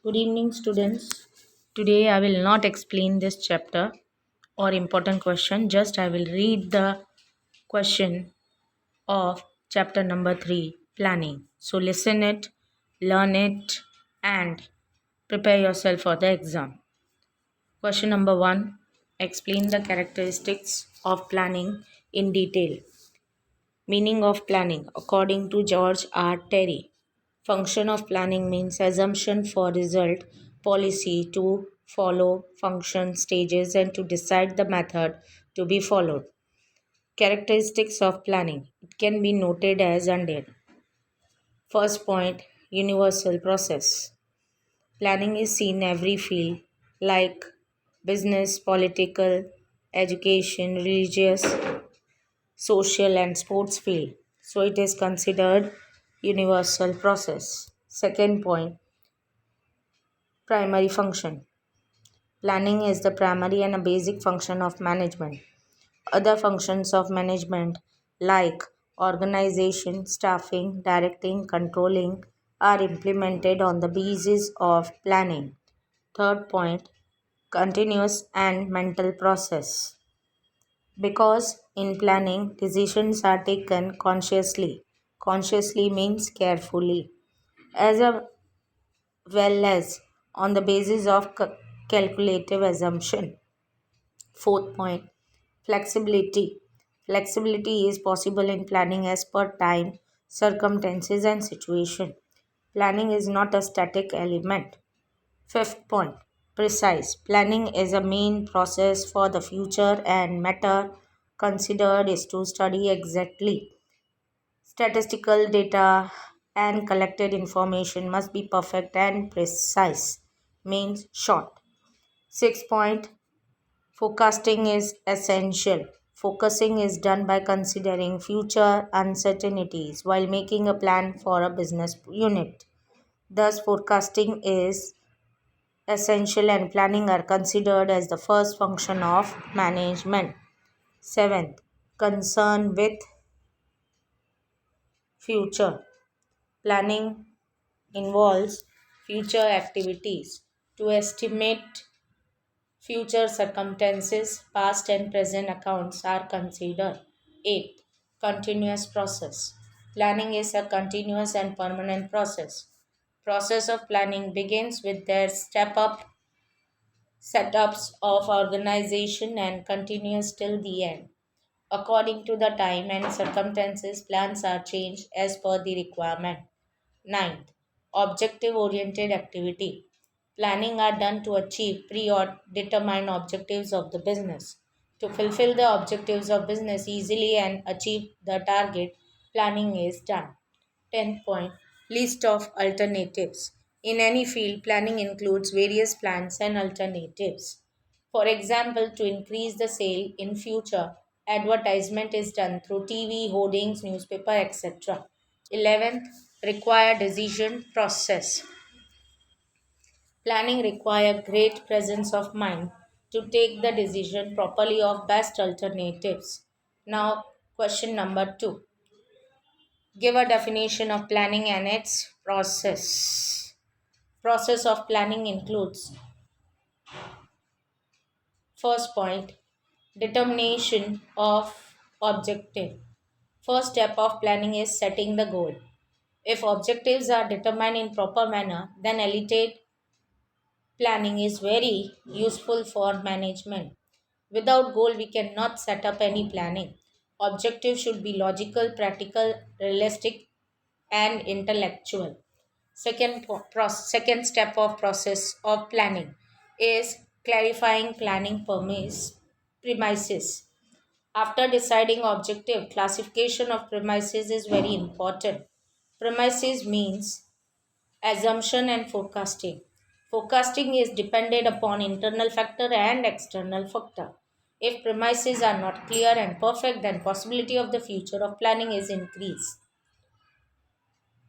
Good evening, students. Today I will not explain this chapter or important question, just I will read the question of chapter number 3 planning. So listen it, learn it, and prepare yourself for the exam. Question number 1, explain the characteristics of planning in detail. Meaning of planning according to George R. Terry. Function of planning means assumption for result, policy to follow, function, stages, and to decide the method to be followed. Characteristics of planning. It can be noted as under. First point, universal process. Planning is seen in every field like business, political, education, religious, social and sports field. So it is considered universal process. Second point, primary function. Planning is the primary and a basic function of management. Other functions of management like organization, staffing, directing, controlling are implemented on the basis of planning. Third point, continuous and mental process. Because in planning, decisions are taken consciously. Consciously means carefully, as well as on the basis of calculative assumption. Fourth point, flexibility. Flexibility is possible in planning as per time, circumstances, and situation. Planning is not a static element. Fifth point, precise. Planning is a main process for the future and matter considered is to study exactly. Statistical data and collected information must be perfect and precise, means short. Sixth point, forecasting is essential. Focusing is done by considering future uncertainties while making a plan for a business unit. Thus, forecasting is essential and planning are considered as the first function of management. Seventh, concern with future. Planning involves future activities to estimate future circumstances. Past and present accounts are considered. 8. Continuous process. Planning is a continuous and permanent process. Process of planning begins with their step up setups of organization and continues till the end. According to the time and circumstances, plans are changed as per the requirement. Ninth, objective oriented activity. Planning are done to achieve pre or determined objectives of the business. To fulfill the objectives of business easily and achieve the target, planning is done. 10th point, list of alternatives. In any field, planning includes various plans and alternatives. For example, to increase the sale in future, advertisement is done through TV, hoardings, newspaper, etc. 11th, require decision process. Planning require great presence of mind to take the decision properly of best alternatives. Now, question number 2. Give a definition of planning and its process. Process of planning includes first point, determination of objective. First step of planning is setting the goal. If objectives are determined in proper manner, then elite planning is very useful for management. Without goal, we cannot set up any planning. Objective should be logical, practical, realistic, and intellectual. Second step of process of planning is clarifying planning premises. After deciding objective, classification of premises is very important. Premises means assumption and forecasting. Forecasting is dependent upon internal factor and external factor. If premises are not clear and perfect, then possibility of the future of planning is increased.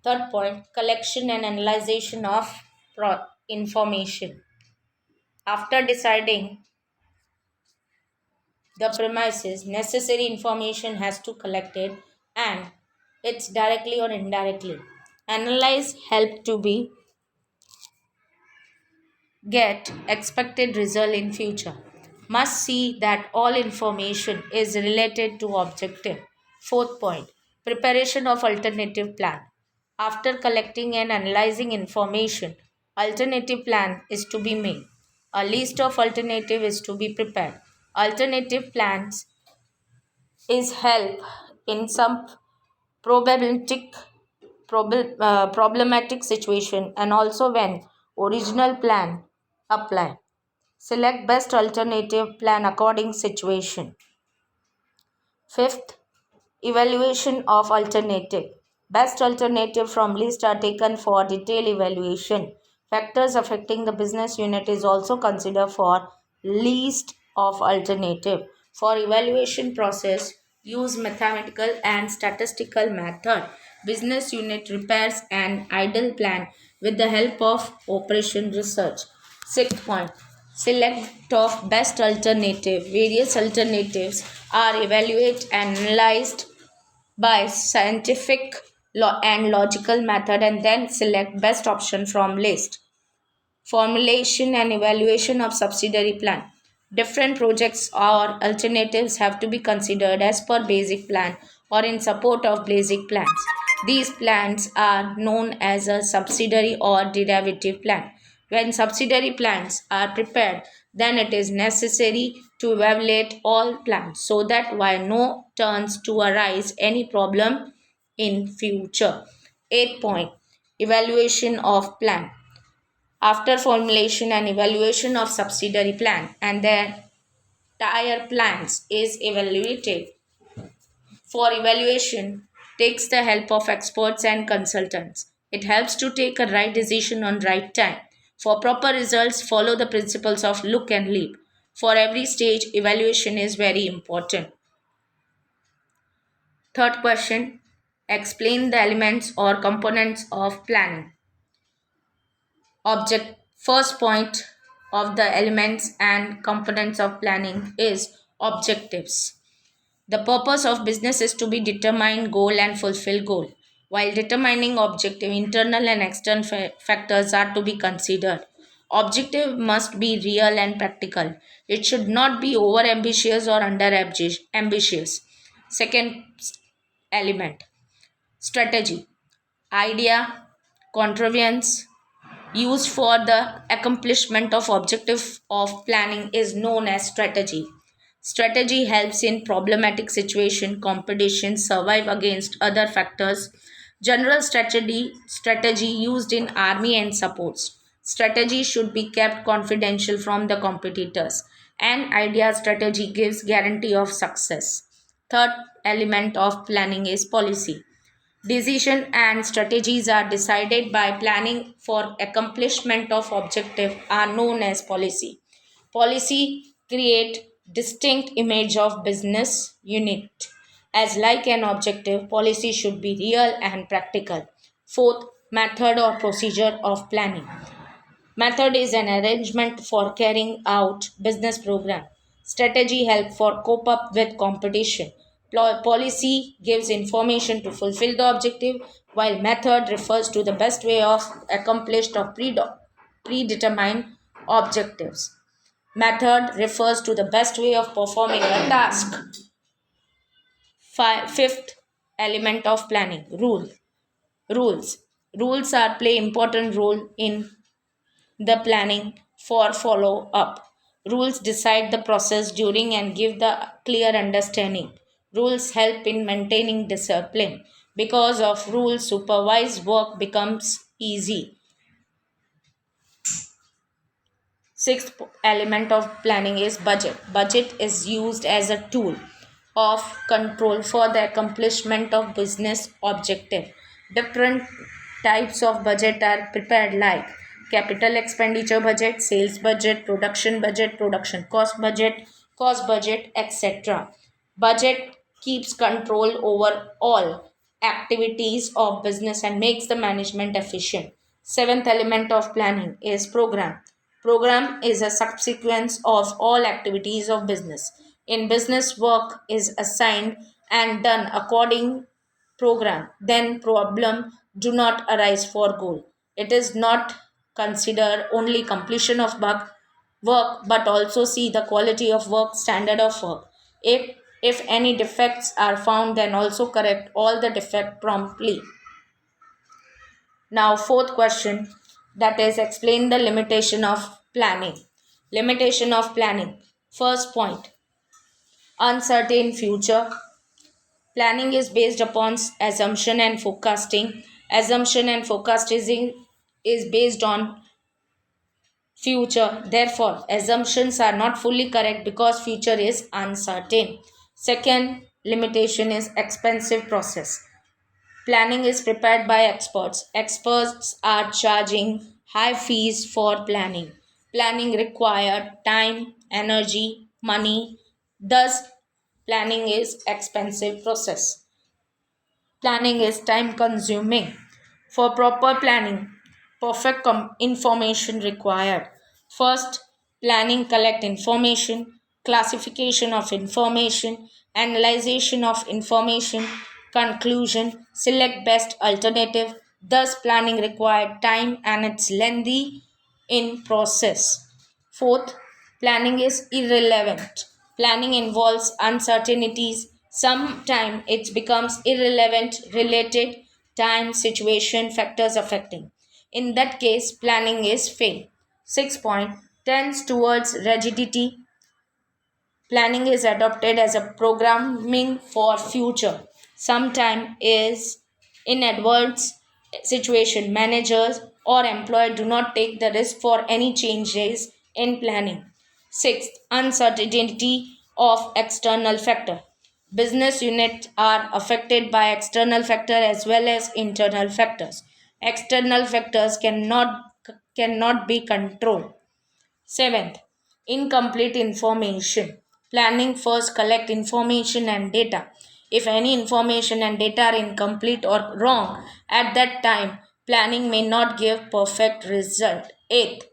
Third point, collection and analyzation of information. After deciding the premises, necessary information has to collected and it's directly or indirectly. Analyze help to be get expected result in future. Must see that all information is related to objective. Fourth point, preparation of alternative plan. After collecting and analyzing information, alternative plan is to be made. A list of alternative is to be prepared. Alternative plans is help in some problematic problematic situation and also when original plan apply. Select best alternative plan according situation. Fifth, evaluation of alternative. Best alternative from list are taken for detailed evaluation. Factors affecting the business unit is also considered for list of alternative. For evaluation process, use mathematical and statistical method. Business unit repairs an idle plan with the help of operation research. Sixth point, select of best alternative. Various alternatives are evaluated and analyzed by scientific and logical method and then select best option from list. Formulation and evaluation of subsidiary plan. Different projects or alternatives have to be considered as per basic plan or in support of basic plans. These plans are known as a subsidiary or derivative plan. When subsidiary plans are prepared, then it is necessary to evaluate all plans so that why no turns to arise any problem in future. Eighth point, evaluation of plan. After formulation and evaluation of subsidiary plan and their entire plans is evaluated, for evaluation takes the help of experts and consultants. It helps to take a right decision on right time. For proper results, follow the principles of look and leap. For every stage, evaluation is very important. Third question, explain the elements or components of planning. Object first point of the elements and components of planning is objectives. The purpose of business is to be determine goal and fulfill goal. While determining objective, internal and external factors are to be considered. Objective must be real and practical. It should not be over ambitious or under ambitious. Second element, strategy. Idea, contrivance, used for the accomplishment of objective of planning is known as strategy. Strategy helps in problematic situation, competition, survive against other factors. General strategy used in army and supports. Strategy should be kept confidential from the competitors. An idea strategy gives guarantee of success. Third element of planning is policy. Decision and strategies are decided by planning for accomplishment of objective are known as policy. Policy create distinct image of business unit. As like an objective, policy should be real and practical. Fourth, method or procedure of planning. Method is an arrangement for carrying out business program. Strategy help for cope up with competition. Policy gives information to fulfill the objective, while method refers to the best way of accomplished or predetermined objectives. Method refers to the best way of performing a task. Fifth element of planning, rules. Rules are play important role in the planning for follow up. Rules decide the process during and give the clear understanding. Rules help in maintaining discipline. Because of rules, supervised work becomes easy. Sixth element of planning is budget. Budget is used as a tool of control for the accomplishment of business objective. Different types of budget are prepared like capital expenditure budget, sales budget, production cost budget, etc. Budget keeps control over all activities of business and makes the management efficient. Seventh element of planning is program. Program is a subsequence of all activities of business. In business, work is assigned and done according program. Then problem do not arise for goal. It is not consider only completion of work but also see the quality of work, standard of work. If any defects are found, then also correct all the defect promptly. Now, fourth question, that is explain the limitation of planning. Limitation of planning. First point, uncertain future. Planning is based upon assumption and forecasting. Assumption and forecasting is based on future. Therefore, assumptions are not fully correct because future is uncertain. Second limitation is expensive process. Planning is prepared by experts. Experts are charging high fees for planning. Planning requires time, energy, money. Thus, planning is expensive process. Planning is time consuming. For proper planning, perfect information required. First, planning collect information, classification of information, analyzation of information, conclusion, select best alternative. Thus, planning required time and it's lengthy in process. Fourth, planning is irrelevant. Planning involves uncertainties. Sometimes it becomes irrelevant, related, time, situation, factors affecting. In that case, planning is fail. 6 point tends towards rigidity. Planning is adopted as a programming for future. Sometimes is in adverse situation, managers or employer do not take the risk for any changes in planning. Sixth, uncertainty of external factor. Business units are affected by external factor as well as internal factors. External factors cannot be controlled. Seventh, incomplete information. Planning first collect information and data. If any information and data are incomplete or wrong at that time, planning may not give perfect result. Eighth,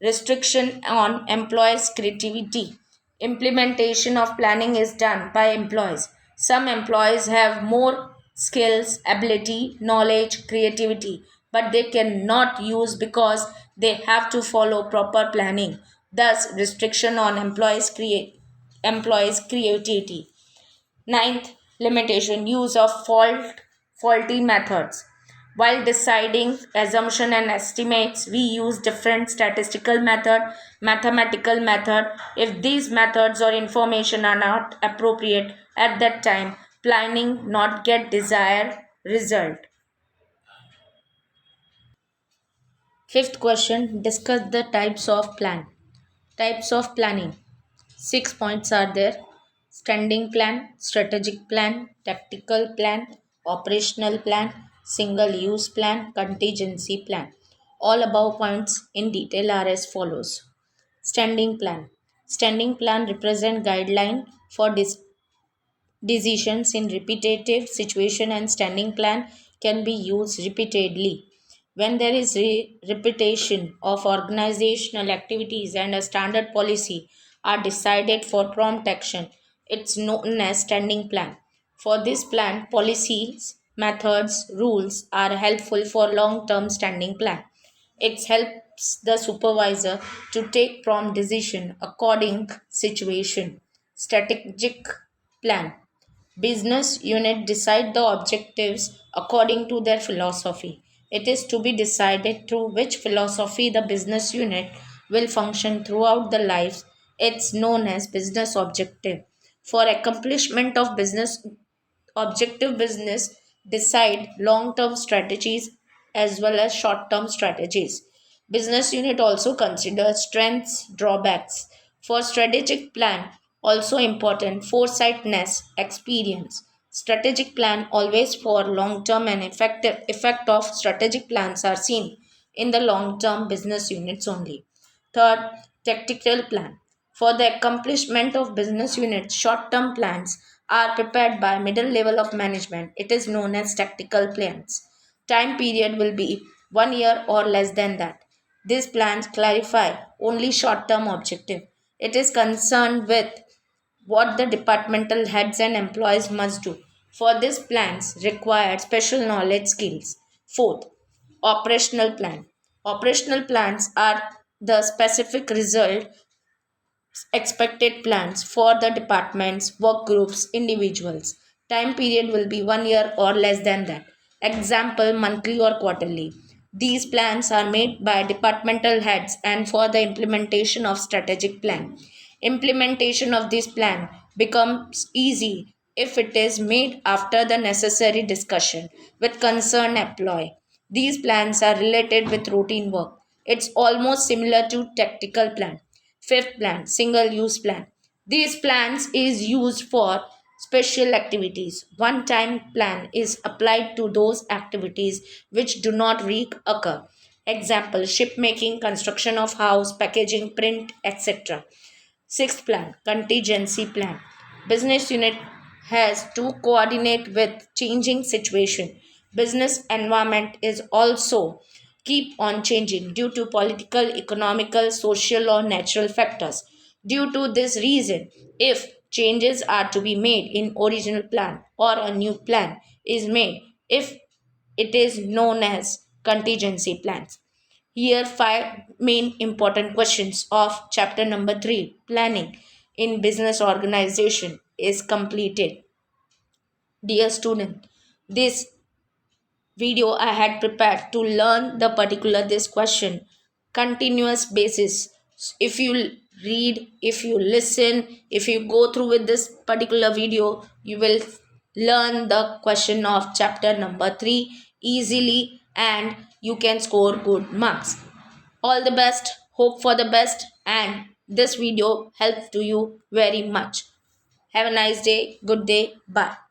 restriction on employees' creativity. Implementation of planning is done by employees. Some employees have more skills, ability, knowledge, creativity, but they cannot use because they have to follow proper planning. Thus, restriction on employees' creativity. Ninth limitation, use of faulty methods. While deciding assumption and estimates, we use different statistical method, mathematical method. If these methods or information are not appropriate at that time, planning not get desired result. Fifth question, discuss the types of plan. Types of planning. 6 points are there: standing plan, strategic plan, tactical plan, operational plan, single use plan, contingency plan. All above points in detail are as follows. Standing plan. Standing plan represent guideline for decisions in repetitive situation, and standing plan can be used repeatedly when there is repetition of organizational activities and a standard policy are decided for prompt action. It's known as standing plan. For this plan, policies, methods, rules are helpful for long term standing plan. It helps the supervisor to take prompt decision according situation. Strategic plan. Business unit decide the objectives according to their philosophy. It is to be decided through which philosophy the business unit will function throughout the lives. It's known as business objective. For accomplishment of business objective, business decide long-term strategies as well as short-term strategies. Business unit also considers strengths, drawbacks. For strategic plan, also important foresightness, experience. Strategic plan always for long-term and effective effect of strategic plans are seen in the long-term business units only. Third, tactical plan. For the accomplishment of business units, short term plans are prepared by middle level of management. It is known as tactical plans. Time period will be 1 year or less than that. These plans clarify only short term objective. It is concerned with what the departmental heads and employees must do. For these plans required special knowledge skills. Fourth, operational plan. Operational plans are the specific result expected plans for the departments, work groups, individuals. Time period will be 1 year or less than that. Example monthly or quarterly. These plans are made by departmental heads and for the implementation of strategic plan. Implementation of this plan becomes easy if it is made after the necessary discussion with concerned employee. These plans are related with routine work. It's almost similar to tactical plan. Fifth plan, single use plan. These plans is used for special activities. One time plan is applied to those activities which do not reoccur. Example, ship making, construction of house, packaging, print, etc. Sixth plan, contingency plan. Business unit has to coordinate with changing situation. Business environment is also keep on changing due to political, economical, social or natural factors. Due to this reason, if changes are to be made in original plan or a new plan is made, if it is known as contingency plans. Here, five main important questions of chapter number 3 planning in business organization is completed. Dear student, this video I had prepared to learn the particular this question continuous basis. If you read, if you listen, if you go through with this particular video, you will learn the question of chapter number 3 easily and you can score good marks. All the best, hope for the best, and this video helped to you very much. Have a nice day, good day, bye.